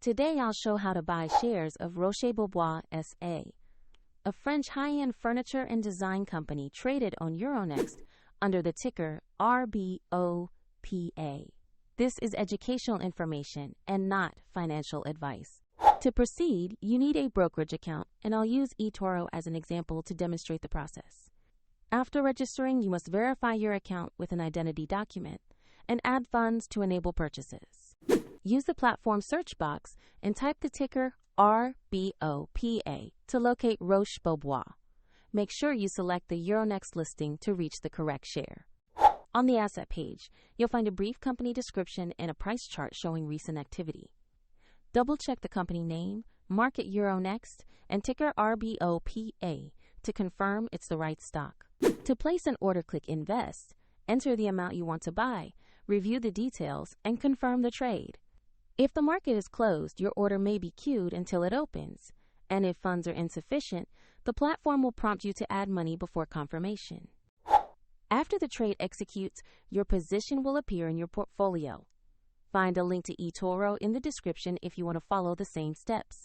Today I'll show how to buy shares of Roche Bobois SA, a French high-end furniture and design company traded on Euronext under the ticker RBO.PA. This is educational information and not financial advice. To proceed, you need a brokerage account, and I'll use eToro as an example to demonstrate the process. After registering, you must verify your account with an identity document and add funds to enable purchases. Use the platform search box and type the ticker RBO.PA to locate Roche Bobois. Make sure you select the Euronext listing to reach the correct share. On the asset page, you'll find a brief company description and a price chart showing recent activity. Double-check the company name, market Euronext, and ticker RBO.PA to confirm it's the right stock. To place an order, click Invest, enter the amount you want to buy, review the details, and confirm the trade. If the market is closed, your order may be queued until it opens, and if funds are insufficient, the platform will prompt you to add money before confirmation. After the trade executes, your position will appear in your portfolio. Find a link to eToro in the description if you want to follow the same steps.